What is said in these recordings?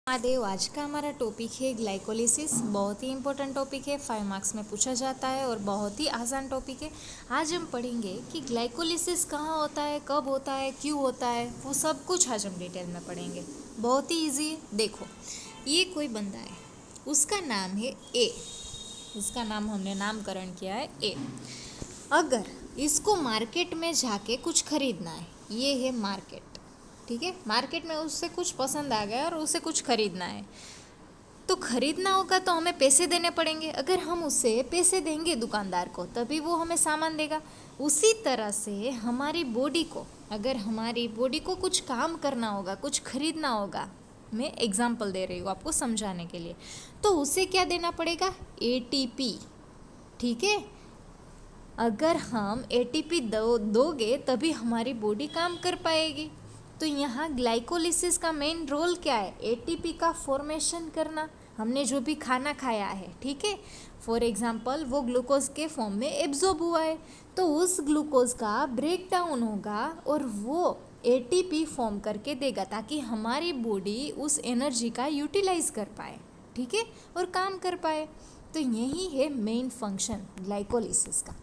महादेव। आज का हमारा टॉपिक है ग्लाइकोलिसिस। बहुत ही इंपॉर्टेंट टॉपिक है, 5 मार्क्स में पूछा जाता है और बहुत ही आसान टॉपिक है। आज हम पढ़ेंगे कि ग्लाइकोलिसिस कहाँ होता है, कब होता है, क्यों होता है, वो सब कुछ आज हम डिटेल में पढ़ेंगे। बहुत ही ईजी है। देखो, ये कोई बंदा है, उसका नाम है ए। इसका नाम हमने नामकरण किया है ए। अगर इसको मार्केट में जाके कुछ खरीदना है, ये है मार्केट, ठीक है। मार्केट में उससे कुछ पसंद आ गया और उसे कुछ खरीदना है, तो खरीदना होगा तो हमें पैसे देने पड़ेंगे। अगर हम उसे पैसे देंगे दुकानदार को, तभी वो हमें सामान देगा। उसी तरह से हमारी बॉडी को, अगर हमारी बॉडी को कुछ काम करना होगा, कुछ खरीदना होगा, मैं एग्जांपल दे रही हूँ आपको समझाने के लिए, तो उसे क्या देना पड़ेगा? एटीपी, ठीक है। अगर हम एटीपी दोगे तभी हमारी बॉडी काम कर पाएगी। तो यहाँ ग्लाइकोलिसिस का मेन रोल क्या है? एटीपी का फॉर्मेशन करना। हमने जो भी खाना खाया है, ठीक है, फॉर एग्जांपल वो ग्लूकोज के फॉर्म में एब्जॉर्ब हुआ है, तो उस ग्लूकोज का ब्रेक डाउन होगा और वो एटीपी फॉर्म करके देगा, ताकि हमारी बॉडी उस एनर्जी का यूटिलाइज कर पाए, ठीक है, और काम कर पाए। तो यही है मेन फंक्शन ग्लाइकोलिसिस का।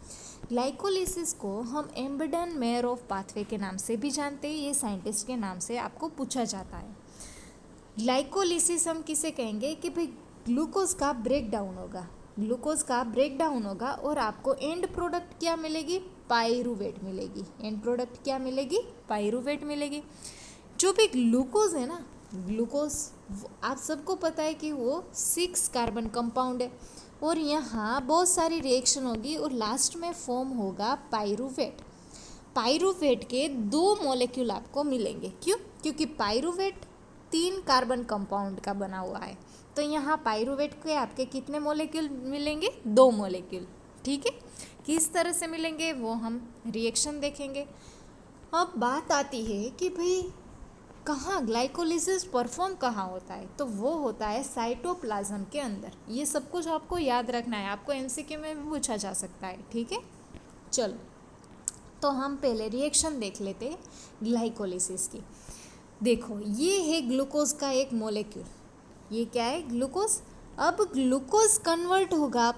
ग्लाइकोलिसिस को हम एम्बेडन मेयर ऑफ पाथवे के नाम से भी जानते हैं। ये साइंटिस्ट के नाम से आपको पूछा जाता है। ग्लाइकोलिसिस हम किसे कहेंगे कि भाई ग्लूकोज का ब्रेक डाउन होगा, ग्लूकोज का ब्रेक डाउन होगा और आपको एंड प्रोडक्ट क्या मिलेगी? पाइरूवेट मिलेगी। एंड प्रोडक्ट क्या मिलेगी? पाइरूवेट मिलेगी। जो भी ग्लूकोज है ना, ग्लूकोज आप सबको पता है कि वो 6 कार्बन कंपाउंड है और यहाँ बहुत सारी रिएक्शन होगी और लास्ट में फॉर्म होगा पाइरूवेट। पाइरूवेट के 2 मॉलिक्यूल आपको मिलेंगे। क्यों? क्योंकि पाइरूवेट 3 कार्बन कंपाउंड का बना हुआ है। तो यहाँ पाइरूवेट के आपके कितने मॉलिक्यूल मिलेंगे? 2 मॉलिक्यूल, ठीक है। किस तरह से मिलेंगे वो हम रिएक्शन देखेंगे। अब बात आती है कि भाई कहाँ ग्लाइकोलिसिस परफॉर्म कहाँ होता है, तो वो होता है साइटोप्लाज्म के अंदर। ये सब कुछ आपको याद रखना है, आपको एमसीक्यू में भी पूछा जा सकता है, ठीक है। चलो, तो हम पहले रिएक्शन देख लेते हैं ग्लाइकोलिसिस की। देखो, ये है ग्लूकोज का एक मॉलिक्यूल। ये क्या है? ग्लूकोज। अब ग्लूकोज कन्वर्ट होगा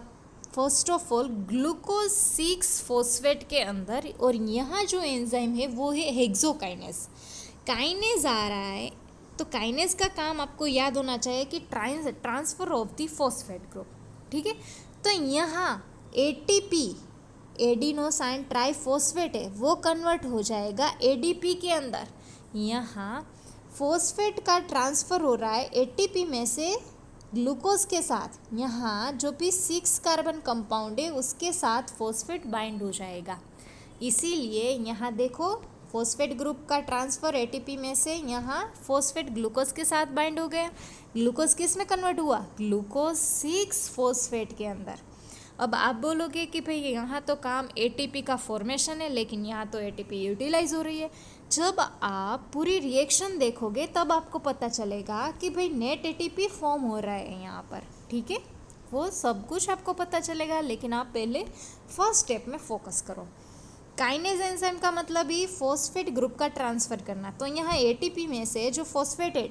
first of all glucose 6 phosphate के अंदर, और यहाँ जो एंजाइम है वो है हेक्सोकाइनेज। काइनेज आ रहा है, तो काइनेज का काम आपको याद होना चाहिए कि transfer of the phosphate group, ठीक है। तो यहाँ एटीपी, एडिनोसाइन ट्राइफॉस्फेट है, वो कन्वर्ट हो जाएगा एडीपी के अंदर। यहाँ फॉस्फेट का ट्रांसफ़र हो रहा है एटीपी में से ग्लूकोज के साथ। यहाँ जो भी 6 कार्बन कंपाउंड है उसके साथ फॉस्फेट बाइंड हो जाएगा। इसीलिए यहाँ देखो, फॉस्फेट ग्रुप का ट्रांसफ़र एटीपी में से यहाँ फॉस्फेट ग्लूकोज के साथ बाइंड हो गया। ग्लूकोज किस में कन्वर्ट हुआ? ग्लूकोज 6 फॉस्फेट के अंदर। अब आप बोलोगे कि भाई यहाँ तो काम एटीपी का फॉर्मेशन है, लेकिन यहाँ तो एटीपी यूटिलाइज हो रही है। जब आप पूरी रिएक्शन देखोगे तब आपको पता चलेगा कि भाई नेट एटीपी फॉर्म हो रहा है यहाँ पर, ठीक है। वो सब कुछ आपको पता चलेगा, लेकिन आप पहले फर्स्ट स्टेप में फोकस करो। काइनेज एंजाइम का मतलब ही फॉस्फेट ग्रुप का ट्रांसफ़र करना। तो यहाँ एटीपी में से जो फॉस्फेट है,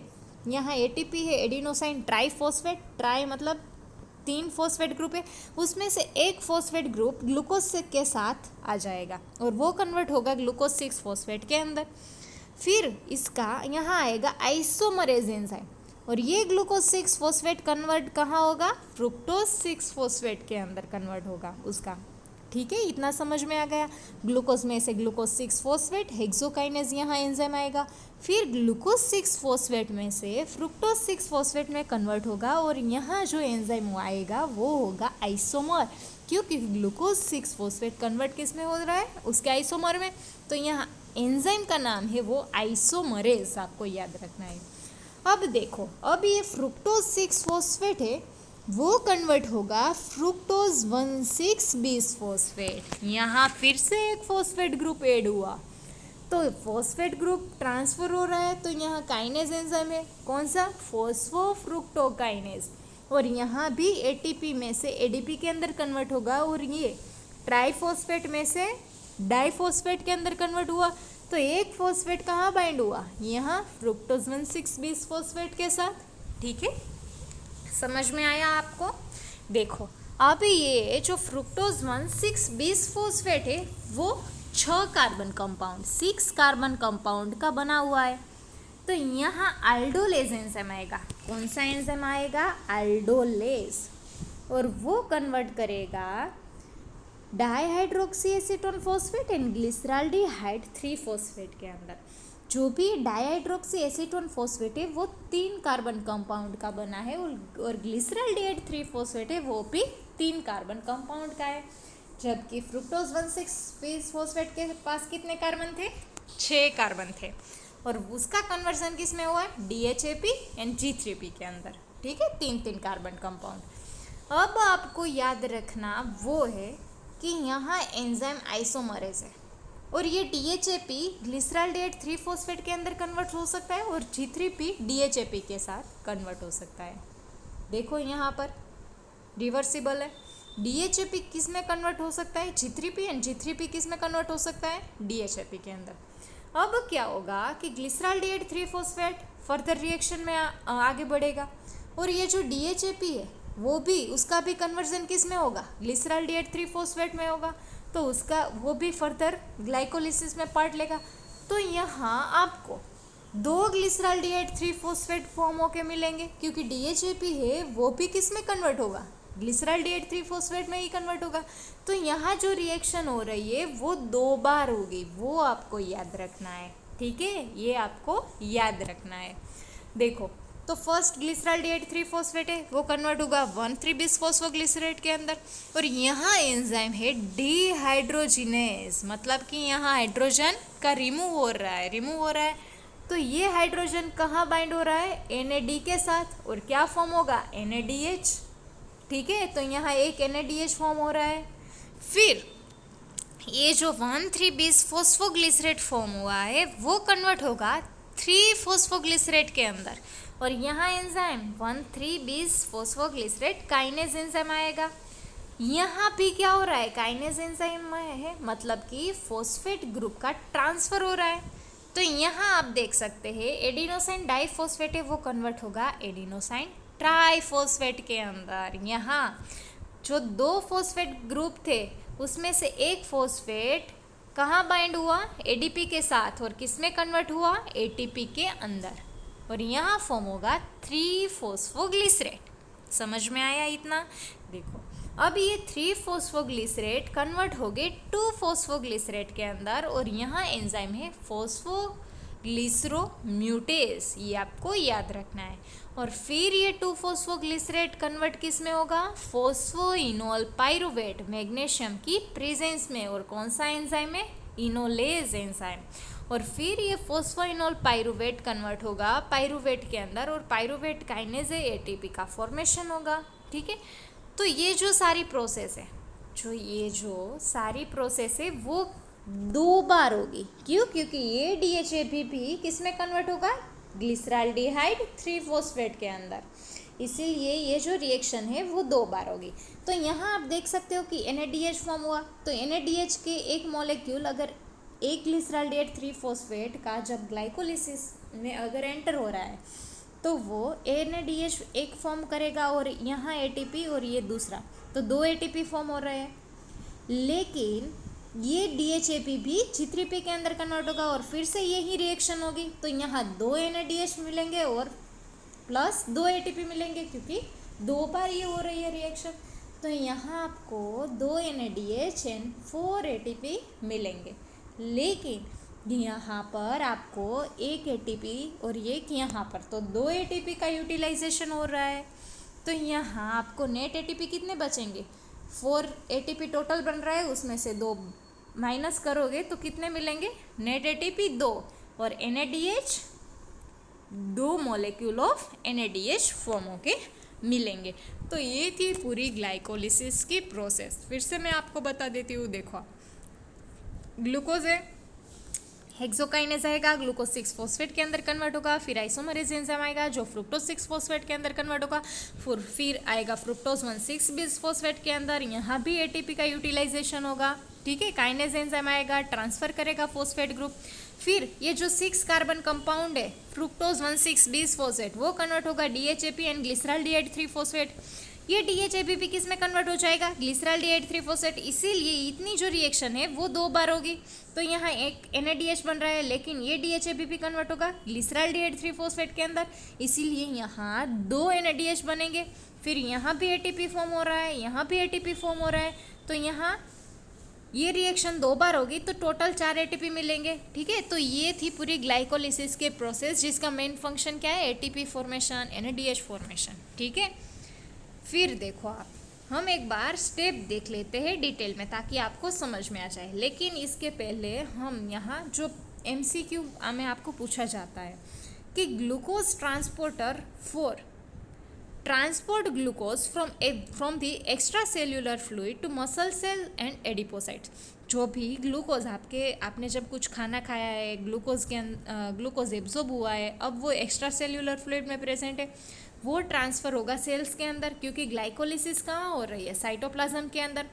यहाँ एटीपी है एडिनोसाइन ट्राइफॉस्फेट, ट्राई मतलब 3 फॉस्फेट ग्रुप है, उसमें से एक फॉस्फेट ग्रुप ग्लूकोज के साथ आ जाएगा और वो कन्वर्ट होगा ग्लूकोज 6 फॉस्फेट के अंदर। फिर इसका यहाँ आएगा आइसोमरेज एंजाइम, और ये ग्लूकोज 6 फॉस्फेट कन्वर्ट कहाँ होगा? फ्रुक्टोज 6 फॉस्फेट के अंदर कन्वर्ट होगा उसका, ठीक है। इतना समझ में आ गया। ग्लूकोज में से ग्लूकोज 6 फॉस्फेट, हेक्सोकाइनेज यहाँ एंजाइम आएगा, फिर ग्लूकोज 6 फॉस्फेट में से फ्रुक्टोज 6 फॉस्फेट में कन्वर्ट होगा, और यहाँ जो एंजाइम आएगा वो होगा आइसोमर। क्योंकि ग्लूकोज 6 फॉस्फेट कन्वर्ट किस में हो रहा है? उसके आइसोमर में। तो यहाँ एंजाइम का नाम है वो आइसोमरेज, आपको याद रखना है। अब देखो, अब ये फ्रुक्टोज 6 फॉस्फेट है, वो कन्वर्ट होगा फ्रुक्टोज 1,6 बिसफॉस्फेट। यहाँ फिर से एक फॉस्फेट ग्रुप ऐड हुआ, तो फॉस्फेट ग्रुप ट्रांसफ़र हो रहा है, तो यहाँ काइनेज एंजाइम है, कौन सा? फॉस्फोफ्रुक्टोकाइनेज, और यहाँ भी एटीपी में से एडीपी के अंदर कन्वर्ट होगा, और ये ट्राइफॉस्फेट में से डाइफॉस्फेट के अंदर कन्वर्ट हुआ। तो एक फॉस्फेट कहाँ बाइंड हुआ? यहाँ फ्रुक्टोज 1,6 बिसफॉस्फेट के साथ, ठीक है, समझ में आया आपको? देखो अब ये जो फ्रुक्टोज 1,6 बिस फॉस्फेट है वो 6 कार्बन कंपाउंड 6 कार्बन कंपाउंड का बना हुआ है। तो यहाँ अल्डोलेज एंजाइम आएगा। कौन सा एंजाइम आएगा? अल्डोलेज, और वो कन्वर्ट करेगा dihydroxyacetone phosphate and glyceraldehyde 3 phosphate के अंदर। जो भी डाईहाइड्रोक्सी एसीटोन फॉस्फेट है वो 3 कार्बन कंपाउंड का बना है, और ग्लिसराल्डिहाइड 3 फॉस्फेट है वो भी 3 कार्बन कंपाउंड का है। जबकि फ्रुक्टोज 1,6 बिस फॉस्फेट के पास कितने कार्बन थे? 6 कार्बन थे, और उसका कन्वर्जन किस में हुआ? DHAP एंड G3P के अंदर। ठीक है, 3 कार्बन कंपाउंड। अब आपको याद रखना वो है कि यहाँ एंजाइम आइसोमरेज है, और ये DHAP ग्लिसराल्डिहाइड 3 फॉस्फेट के अंदर कन्वर्ट हो सकता है, और G3P DHAP के साथ कन्वर्ट हो सकता है। देखो यहाँ पर रिवर्सिबल है। DHAP किस में कन्वर्ट हो सकता है? G3P, एंड G3P किस में कन्वर्ट हो सकता है? DHAP के अंदर। अब क्या होगा कि ग्लिसराल्डिहाइड 3 फॉस्फेट फर्दर रिएक्शन में आगे बढ़ेगा, और ये जो DHAP है वो भी, उसका भी कन्वर्जन किस में होगा? ग्लिसराल्डिहाइड 3 फॉस्फेट में होगा, तो उसका वो भी फर्दर ग्लाइकोलिसिस में पार्ट लेगा। तो यहाँ आपको 2 ग्लिसराल्डिहाइड 3 फॉस्फेट फॉर्म होके मिलेंगे, क्योंकि DHAP है वो भी किस में कन्वर्ट होगा? ग्लिसराल्डिहाइड 3 फॉस्फेट में ही कन्वर्ट होगा। तो यहाँ जो रिएक्शन हो रही है वो 2 बार होगी, वो आपको याद रखना है। ठीक है, ये आपको याद रखना है। देखो तो फर्स्ट ग्लिसराल्डिहाइड 3 फॉस्फेट है वो कन्वर्ट होगा 1,3 बिस फॉस्फोग्लिसरेट के अंदर, और यहाँ एंजाइम है डिहाइड्रोजिनेज, मतलब कि यहाँ हाइड्रोजन का रिमूव हो रहा है। तो ये हाइड्रोजन कहाँ बाइंड हो रहा है? NAD के साथ, और क्या फॉर्म होगा? NADH। ठीक है, तो यहाँ एक NADH फॉर्म हो रहा है। फिर ये जो 1,3 बिस फॉस्फोग्लिसरेट फॉर्म हुआ है वो कन्वर्ट होगा 3 फॉस्फोग्लिसरेट के अंदर, और यहाँ एंजाइम 1,3 बिस फॉस्फोग्लिसरेट काइनेज एंजाइम आएगा। यहाँ भी क्या हो रहा है? काइनेज एंजाइम है, मतलब कि फॉस्फेट ग्रुप का ट्रांसफर हो रहा है। तो यहाँ आप देख सकते हैं एडिनोसाइन डाइफॉस्फेट है वो कन्वर्ट होगा एडिनोसाइन ट्राइफॉस्फेट के अंदर। यहाँ जो 2 फॉस्फेट ग्रुप थे उसमें से एक फॉस्फेट कहाँ बाइंड हुआ? ADP के साथ, और किस में कन्वर्ट हुआ? ATP के अंदर, और यहाँ फॉर्म होगा 3 फॉस्फोग्लिसरेट। समझ में आया इतना? देखो अब ये 3 फॉस्फोग्लिसरेट कन्वर्ट हो गए 2 फॉस्फोग्लिसरेट के अंदर, और यहाँ एंजाइम है फॉस्फोग्लिसरोम्यूटेज, ये आपको याद रखना है। और फिर ये 2 फॉस्फोग्लिसरेट कन्वर्ट किस में होगा? फॉस्फोइनोल पाइरुवेट मैग्नीशियम की प्रेजेंस में, और कौन सा एंजाइम है? Enolase enzyme. और फिर ये फॉस्फोइनोल पाइरुवेट कन्वर्ट होगा पाइरुवेट के अंदर, और पाइरुवेट काइनेज है ATP का फॉर्मेशन होगा। ठीक है, तो ये जो सारी प्रोसेस है वो 2 बार होगी। क्यों? क्योंकि ये DHAP भी किस में कन्वर्ट होगा? ग्लिसराल्डिहाइड 3 फॉस्फेट के अंदर, इसीलिए ये जो रिएक्शन है वो 2 बार होगी। तो यहाँ आप देख सकते हो कि NADH फॉर्म हुआ, तो NADH के एक मॉलिक्यूल अगर एक ग्लिसराल्डिहाइड 3 फॉस्फेट का जब ग्लाइकोलिसिस में अगर एंटर हो रहा है तो वो NADH एक फॉर्म करेगा, और यहाँ ATP और ये दूसरा, तो 2 ATP फॉर्म हो रहे हैं। लेकिन ये DHAP भी G3P के अंदर कन्वर्ट होगा, और फिर से यही रिएक्शन होगी। तो यहाँ 2 NADH मिलेंगे और प्लस 2 ATP मिलेंगे, क्योंकि 2 बार ये हो रही है रिएक्शन। तो यहाँ आपको 2 NADH एंड 4 ATP मिलेंगे, लेकिन यहाँ पर आपको एक ATP और एक यहाँ पर, तो 2 ATP का यूटिलाइजेशन हो रहा है। तो यहाँ आपको नेट ATP कितने बचेंगे? 4 ATP टोटल बन रहा है, उसमें से 2 माइनस करोगे तो कितने मिलेंगे? नेट ATP 2, और NADH 2 molecule of NADH form होके मिलेंगे। तो ये थी पूरी ग्लाइकोलिसिस की प्रोसेस। फिर से मैं आपको बता देती हूँ। देखो ग्लूकोज है, हेक्सोकाइनेज आएगा, ग्लूकोज 6 फॉस्फेट के अंदर कन्वर्ट होगा, फिर आइसोमरेज एंजाइम आएगा जो फ्रुक्टोज 6 फॉस्फेट के अंदर कन्वर्ट होगा, फिर आएगा फ्रुक्टोज 1,6 बिस फॉस्फेट के अंदर, यहाँ भी ATP का यूटिलाइजेशन होगा। ठीक है, काइनेज एंजाइम आएगा, ट्रांसफर करेगा फॉस्फेट ग्रुप, फिर ये जो 6 कार्बन कंपाउंड है फ्रुक्टोज 1,6 बिसफॉस्फेट वो कन्वर्ट होगा डीएचएपी एंड ग्लिसरॉल्डिहाइड 3 फॉस्फेट। ये डीएचएपी किस में कन्वर्ट हो जाएगा, ग्लिसरॉल्डिहाइड 3 फॉस्फेट। इसीलिए इतनी जो रिएक्शन है वो 2 बार होगी। तो यहाँ एक NADH बन रहा है, लेकिन ये डीएचएपी कन्वर्ट होगा ग्लिसरॉल्डिहाइड 3 फॉस्फेट के अंदर, इसीलिए यहाँ 2 NADH बनेंगे। फिर यहाँ भी ATP फॉर्म हो रहा है, यहाँ भी ATP फॉर्म हो रहा है, तो यहाँ ये रिएक्शन 2 बार होगी तो टोटल 4 ATP मिलेंगे। ठीक है, तो ये थी पूरी ग्लाइकोलिसिस के प्रोसेस, जिसका मेन फंक्शन क्या है, ATP फॉर्मेशन, NADH फॉर्मेशन। ठीक है, फिर देखो आप, हम एक बार स्टेप देख लेते हैं डिटेल में ताकि आपको समझ में आ जाए। लेकिन इसके पहले हम यहाँ जो MCQ में आपको पूछा जाता है कि glucose transporter 4 transport glucose from the extracellular fluid to muscle cell and adipocytes। जो भी ग्लूकोज आपने जब कुछ खाना खाया है, ग्लूकोज एब्जॉर्ब हुआ है, अब वो एक्स्ट्रा सेल्यूलर फ्लूइड में प्रेजेंट है, वो ट्रांसफ़र होगा सेल्स के अंदर, क्योंकि ग्लाइकोलिसिस कहाँ हो रही है, साइटोप्लाज्म के अंदर।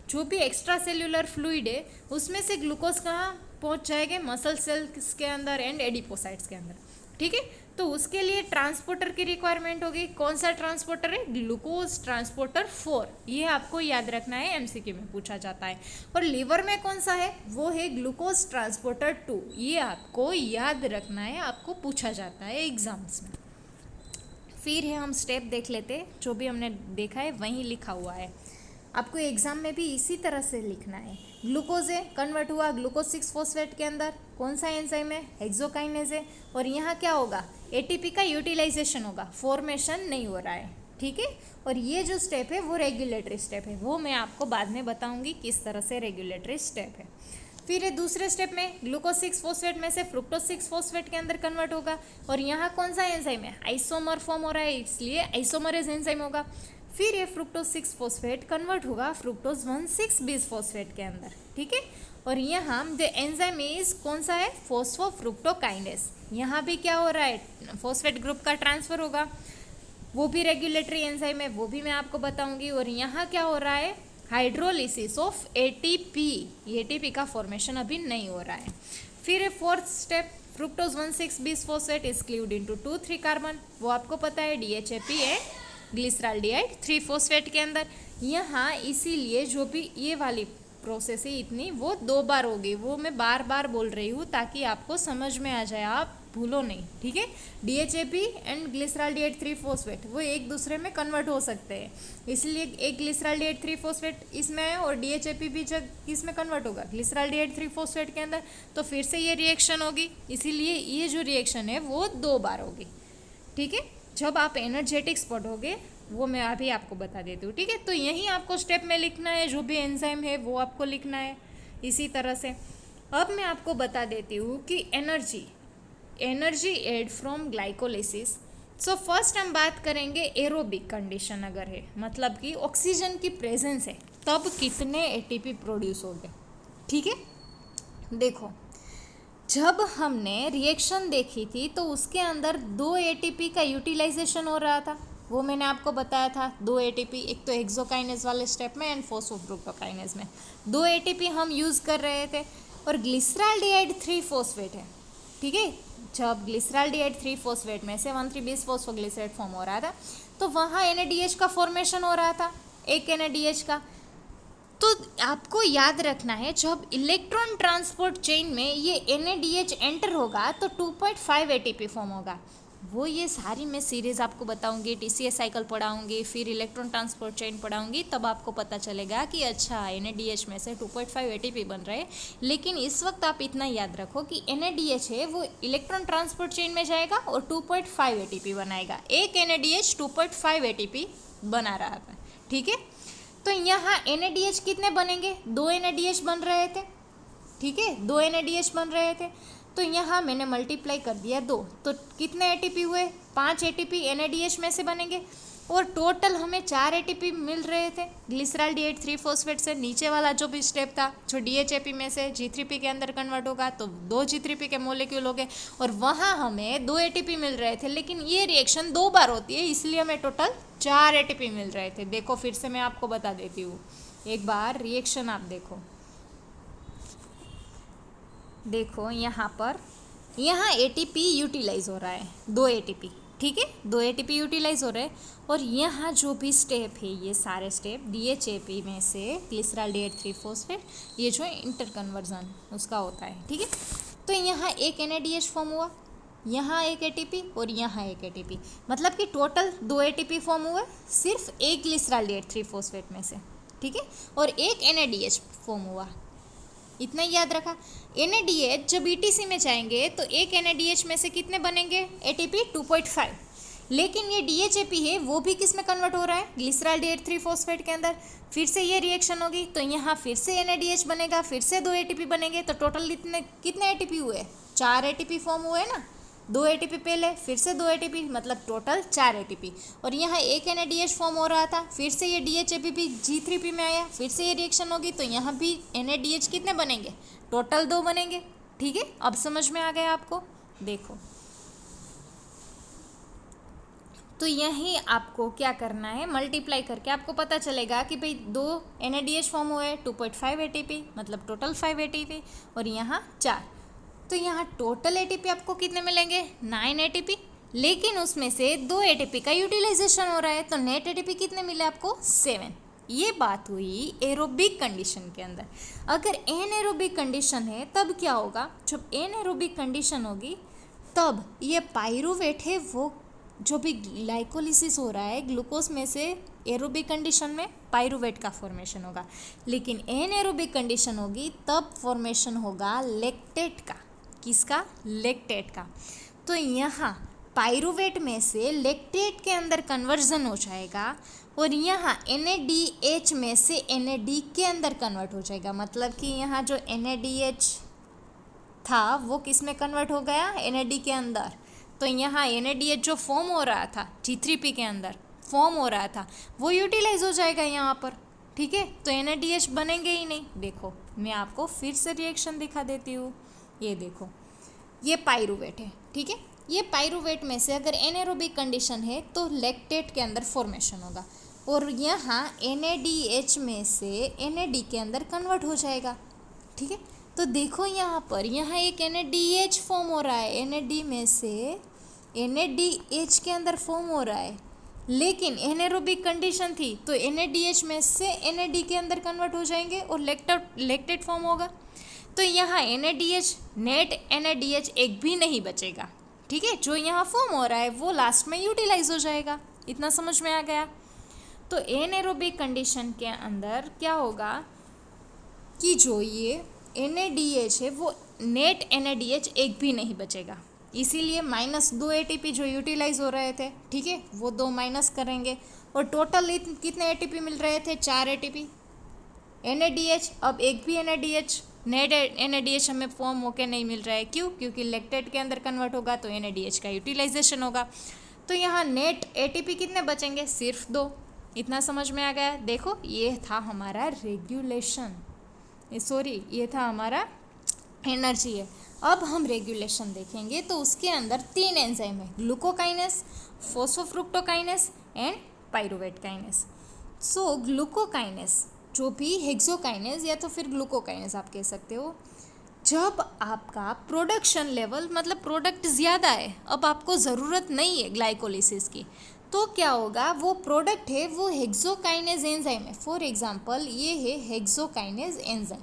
जो भी एक्स्ट्रा सेल्यूलर फ्लूइड है उसमें से ग्लूकोज कहाँ पहुँच जाएंगे, मसल सेल्स के अंदर एंड एडिपोसाइट्स के अंदर। ठीक है, तो उसके लिए ट्रांसपोर्टर की रिक्वायरमेंट होगी। कौन सा ट्रांसपोर्टर है, ग्लूकोज ट्रांसपोर्टर 4। ये आपको याद रखना है, MCQ में पूछा जाता है। और लीवर में कौन सा है, वो है ग्लूकोज ट्रांसपोर्टर 2। ये आपको याद रखना है, आपको पूछा जाता है एग्जाम्स में। फिर है हम स्टेप देख लेते हैं, जो भी हमने देखा है वहीं लिखा हुआ है, आपको एग्जाम में भी इसी तरह से लिखना है। ग्लूकोज है, कन्वर्ट हुआ ग्लूकोज 6 फॉस्फेट के अंदर, कौन सा एंजाइम है, हेक्सोकाइनेज है, और यहाँ क्या होगा, ATP का यूटिलाइजेशन होगा, फॉर्मेशन नहीं हो रहा है। ठीक है, और ये जो स्टेप है वो रेगुलेटरी स्टेप है, वो मैं आपको बाद में बताऊंगी किस तरह से रेगुलेटरी स्टेप है। फिर ये दूसरे स्टेप में ग्लूकोज 6 फॉस्फेट में से फ्रुक्टोज 6 फॉस्फेट के अंदर कन्वर्ट होगा, और यहाँ कौन सा एंजाइम है, आइसोमर फॉर्म हो रहा है, इसलिए आइसोमरेज एंजाइम होगा। फिर ये फ्रुक्टोज 6 फॉस्फेट कन्वर्ट होगा फ्रुक्टोज 1,6 बिसफॉस्फेट के अंदर। ठीक है, और यहाँ द एंजाइम इज कौन सा है, फॉस्फोफ्रुक्टोकाइनेज। यहाँ भी क्या हो रहा है, फॉस्फेट ग्रुप का ट्रांसफर होगा, वो भी रेगुलेटरी एंजाइम है, वो भी मैं आपको बताऊंगी। और यहाँ क्या हो रहा है, हाइड्रोलिसिस ऑफ ATP, ATP का फॉर्मेशन अभी नहीं हो रहा है। फिर fourth step, fructose 1,6 bisphosphate is cleaved into 2,3 carbon, वो आपको पता है DHAP है ग्लिसरॉल्डिहाइड 3 फॉस्फेट के अंदर। यहाँ इसीलिए जो भी ये वाली प्रोसेस है इतनी, वो 2 बार होगी, वो मैं बार बार बोल रही हूँ ताकि आपको समझ में आ जाए, आप भूलो नहीं। ठीक है, DHAP एंड ग्लिसरॉल्डिहाइड 3 फॉस्फेट वो एक दूसरे में कन्वर्ट हो सकते हैं, इसलिए एक ग्लिसरॉल्डिहाइड 3 फॉस्फेट इसमें है और DHAP भी जब किस में कन्वर्ट होगा, ग्लिसरॉल्डिहाइड 3 फॉस्फेट के अंदर, तो फिर से ये रिएक्शन होगी, इसीलिए ये जो रिएक्शन है वो 2 बार होगी। ठीक है, जब आप एनर्जेटिक्स पढ़ोगे वो मैं अभी आपको बता देती हूँ। ठीक है, तो यहीं आपको स्टेप में लिखना है, जो भी एंजाइम है वो आपको लिखना है इसी तरह से। अब मैं आपको बता देती हूँ कि energy add from glycolysis. So first हम बात करेंगे एरोबिक कंडीशन अगर है, मतलब कि ऑक्सीजन की प्रेजेंस है तब कितने ATP प्रोड्यूस हो गए। ठीक है, देखो जब हमने रिएक्शन देखी थी तो उसके अंदर 2 ATP का यूटिलाइजेशन हो रहा था, वो मैंने आपको बताया था। 2 ATP, एक तो हेक्सोकाइनेज वाले स्टेप में एंड फॉस्फोफ्रुक्टोकाइनेज में 2 ATP हम यूज़ कर रहे थे, और ग्लिसरॉल्डिहाइड 3 फॉस्फेट है। ठीक है, जब ग्लिसरॉल्डिहाइड 3 फॉस्फेट में से 1,3 बिसफॉस्फोग्लिसरेट फॉर्म हो रहा था तो वहाँ NADH का फॉर्मेशन हो रहा था, एक NADH का। तो आपको याद रखना है, जब इलेक्ट्रॉन ट्रांसपोर्ट चेन में ये NADH एंटर होगा तो 2.5 ATP फॉर्म होगा। वो ये सारी मैं सीरीज़ आपको बताऊंगी, TCA साइकिल पढ़ाऊंगी, फिर इलेक्ट्रॉन ट्रांसपोर्ट चेन पढ़ाऊंगी, तब आपको पता चलेगा कि अच्छा NADH में से 2.5 ATP बन रहे हैं। लेकिन इस वक्त आप इतना याद रखो कि NADH है वो इलेक्ट्रॉन ट्रांसपोर्ट चेन में जाएगा और 2.5 ATP बनाएगा। एक NADH 2.5 ATP बना रहा था। ठीक है, तो यहाँ NADH कितने बनेंगे, 2 NADH बन रहे थे। ठीक है, 2 NADH बन रहे थे, तो यहाँ मैंने मल्टीप्लाई कर दिया 2, तो कितने ATP हुए, 5 ATP NADH में से बनेंगे, और टोटल हमें 4 ATP मिल रहे थे ग्लिसरॉल्डिहाइड 3 फॉस्फेट से। नीचे वाला जो भी स्टेप था, जो DHAP में से G3P के अंदर कन्वर्ट होगा तो 2 G3P के मोलिक्यूल हो गए, और वहाँ हमें 2 ATP मिल रहे थे, लेकिन ये रिएक्शन 2 बार होती है, इसलिए हमें टोटल 4 ATP मिल रहे थे। देखो फिर से मैं आपको बता देती हूँ, एक बार रिएक्शन आप देखो। देखो यहाँ पर, यहाँ एटीपी यूटिलाइज हो रहा है, 2 एटीपी, ठीक है, 2 एटीपी यूटिलाइज हो रहे हैं। और यहाँ जो भी स्टेप है, ये सारे स्टेप डीएचएपी में से ग्लिसरॉल D8 3-फॉस्फेट, ये जो इंटर कन्वर्जन उसका होता है, ठीक है। तो यहाँ एक NADH फॉर्म हुआ, यहाँ एक एटीपी और यहाँ एक एटीपी, मतलब कि टोटल 2 एटीपी फॉर्म हुए सिर्फ एक ग्लिसरॉल D8 3-फॉस्फेट में से, ठीक है। और एक NADH फॉर्म हुआ, इतना ही याद रखा। NADH जब ETC में जाएंगे तो एक NADH में से कितने बनेंगे, ATP 2.5। लेकिन ये DHAP है, वो भी किस में कन्वर्ट हो रहा है, ग्लिसरॉल D8 3-फॉस्फेट के अंदर। फिर से ये रिएक्शन होगी तो यहाँ फिर से NADH बनेगा, फिर से 2 ATP बनेंगे। तो टोटल कितने ATP हुए, 4 ATP फॉर्म हुए ना, 2 ATP पहले, फिर से 2 ATP, मतलब टोटल 4 ATP। और यहाँ एक NADH फॉर्म हो रहा था, फिर से ये DHAP भी G3P में आया, फिर से ये रिएक्शन होगी तो यहाँ भी NADH कितने बनेंगे, टोटल 2 बनेंगे, ठीक है। अब समझ में आ गया आपको, देखो। तो यही आपको क्या करना है, मल्टीप्लाई करके आपको पता चलेगा कि भाई 2 NADH फॉर्म हुए, 2.5 ATP, मतलब टोटल 5 ATP, और यहाँ 4। तो यहाँ टोटल एटीपी आपको कितने मिलेंगे, 9 एटीपी। लेकिन उसमें से 2 एटीपी का यूटिलाइजेशन हो रहा है, तो नेट एटीपी कितने मिले आपको, 7। ये बात हुई एरोबिक कंडीशन के अंदर। अगर एनएरोबिक कंडीशन है तब क्या होगा, जब एनएरोबिक कंडीशन होगी तब ये पाइरूवेट है, वो जो भी ग्लाइकोलिसिस हो रहा है ग्लूकोज में से, एरोबिक कंडीशन में पाइरूवेट का फॉर्मेशन होगा। लेकिन एनएरोबिक कंडीशन होगी तब फॉर्मेशन होगा लैक्टेट का, किसका, लैक्टेट का। तो यहाँ पाइरूवेट में से लैक्टेट के अंदर कन्वर्जन हो जाएगा और यहाँ NADH में से NAD के अंदर कन्वर्ट हो जाएगा। मतलब कि यहाँ जो NADH था वो किस में कन्वर्ट हो गया, NAD के अंदर। तो यहाँ NADH जो फॉर्म हो रहा था G3P के अंदर फॉर्म हो रहा था, वो यूटिलाइज हो जाएगा यहाँ पर, ठीक है। तो NADH बनेंगे ही नहीं। देखो मैं आपको फिर से रिएक्शन दिखा देती हूँ, ये देखो, ये पाइरूवेट है, ठीक है। ये पाइरूवेट में से अगर एनएरोबिक कंडीशन है तो लैक्टेट के अंदर फॉर्मेशन होगा, और यहाँ NADH में से NAD के अंदर कन्वर्ट हो जाएगा, ठीक है। तो देखो यहाँ पर, यहाँ एक NADH फॉर्म हो रहा है, NAD में से NADH के अंदर फॉर्म हो रहा है, लेकिन एनएरोबिक कंडीशन थी तो NADH में से NAD के अंदर कन्वर्ट हो जाएंगे और लैक्टेट फॉर्म होगा। तो यहाँ NADH, नेट NADH एक भी नहीं बचेगा, ठीक है। जो यहाँ फॉर्म हो रहा है वो लास्ट में यूटिलाइज हो जाएगा। इतना समझ में आ गया। तो एनएरोबिक कंडीशन के अंदर क्या होगा कि जो ये NADH है वो नेट NADH एक भी नहीं बचेगा, इसीलिए -2 ATP जो यूटिलाइज हो रहे थे, ठीक है, वो 2 माइनस करेंगे। और टोटल कितने ATP मिल रहे थे, 4 ATP। NADH, अब एक भी NADH, नेट NADH हमें फॉर्म होके नहीं मिल रहा है, क्यों, क्योंकि लैक्टेट के अंदर कन्वर्ट होगा तो NADH का यूटिलाइजेशन होगा। तो यहाँ नेट ATP कितने बचेंगे, सिर्फ 2। इतना समझ में आ गया। देखो ये था हमारा रेगुलेशन, सॉरी ये था हमारा एनर्जी है। अब हम रेगुलेशन देखेंगे तो उसके अंदर 3 एंजाइम है, glucokinase, phosphofructokinase and pyruvate kinase. So glucokinase जो भी हेक्सोकाइनेस या तो फिर ग्लूकोकाइनेस आप कह सकते हो, जब आपका प्रोडक्शन लेवल मतलब प्रोडक्ट ज़्यादा है, अब आपको ज़रूरत नहीं है ग्लाइकोलिसिस की, तो क्या होगा, वो प्रोडक्ट है वो हेक्सोकाइनेस एंजाइम है। फॉर एग्जांपल ये है हेक्सोकाइनेस एंजाइम,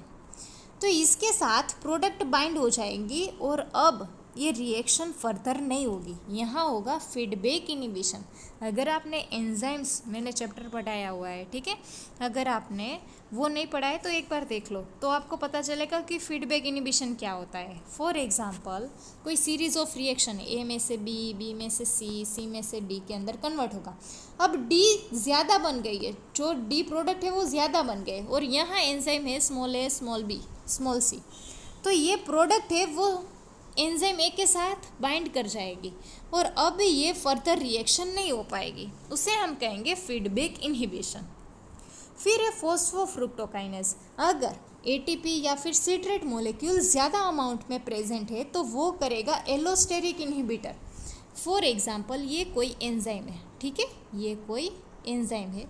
तो इसके साथ प्रोडक्ट बाइंड हो जाएंगी और अब ये रिएक्शन फर्दर नहीं होगी, यहाँ होगा फीडबैक इनिबिशन। अगर आपने एंजाइम्स, मैंने चैप्टर पढ़ाया हुआ है, ठीक है, अगर आपने वो नहीं पढ़ा है तो एक बार देख लो तो आपको पता चलेगा कि फीडबैक इनिबिशन क्या होता है। फॉर एग्जांपल कोई सीरीज ऑफ रिएक्शन है, ए में से बी, बी में से सी, सी में से डी के अंदर कन्वर्ट होगा। अब डी ज़्यादा बन गई है, जो डी प्रोडक्ट है वो ज़्यादा बन गए, और यहाँ एंजाइम है small a small b small c, तो ये प्रोडक्ट है वो एंजाइम ए के साथ बाइंड कर जाएगी और अब ये फर्दर रिएक्शन नहीं हो पाएगी, उसे हम कहेंगे फीडबैक इनहिबिशन। फिर है फॉस्फोफ्रुक्टोकाइनेस। अगर ATP या फिर सिट्रेट मॉलिक्यूल ज़्यादा अमाउंट में प्रेजेंट है तो वो करेगा एलोस्टेरिक इनहिबिटर। फॉर एग्जांपल ये कोई एंजाइम है, ठीक है, ये कोई एंजाइम है,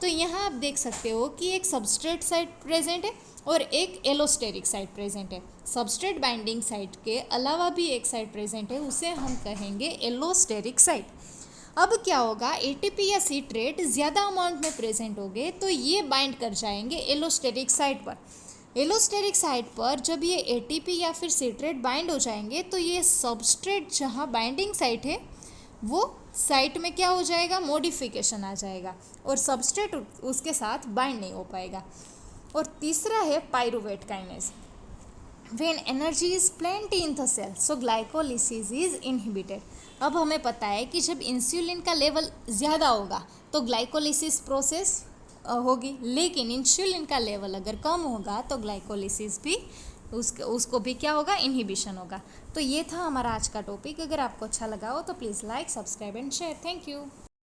तो यहाँ आप देख सकते हो कि एक सबस्ट्रेट साइट प्रेजेंट है और एक एलोस्टेरिक साइट प्रेजेंट है। सबस्ट्रेट बाइंडिंग साइट के अलावा भी एक साइट प्रेजेंट है, उसे हम कहेंगे एलोस्टेरिक साइट। अब क्या होगा, एटीपी या सिट्रेट ज़्यादा अमाउंट में प्रेजेंट हो गए तो ये बाइंड कर जाएंगे एलोस्टेरिक साइट पर। एलोस्टेरिक साइट पर जब ये एटीपी या फिर सिट्रेट बाइंड हो जाएंगे तो ये सबस्ट्रेट जहाँ बाइंडिंग साइट है वो साइट में क्या हो जाएगा, मॉडिफिकेशन आ जाएगा और सबस्ट्रेट उसके साथ बाइंड नहीं हो पाएगा। और तीसरा है pyruvate kinase. When energy is plenty in the cell so glycolysis is inhibited. अब हमें पता है कि जब इंसुलिन का लेवल ज़्यादा होगा तो ग्लाइकोलिसिस प्रोसेस होगी, लेकिन इंसुलिन का लेवल अगर कम होगा तो ग्लाइकोलिसिस भी उसको भी क्या होगा, इनहिबिशन होगा। तो ये था हमारा आज का टॉपिक। अगर आपको अच्छा लगा हो तो please like, subscribe and share. Thank you.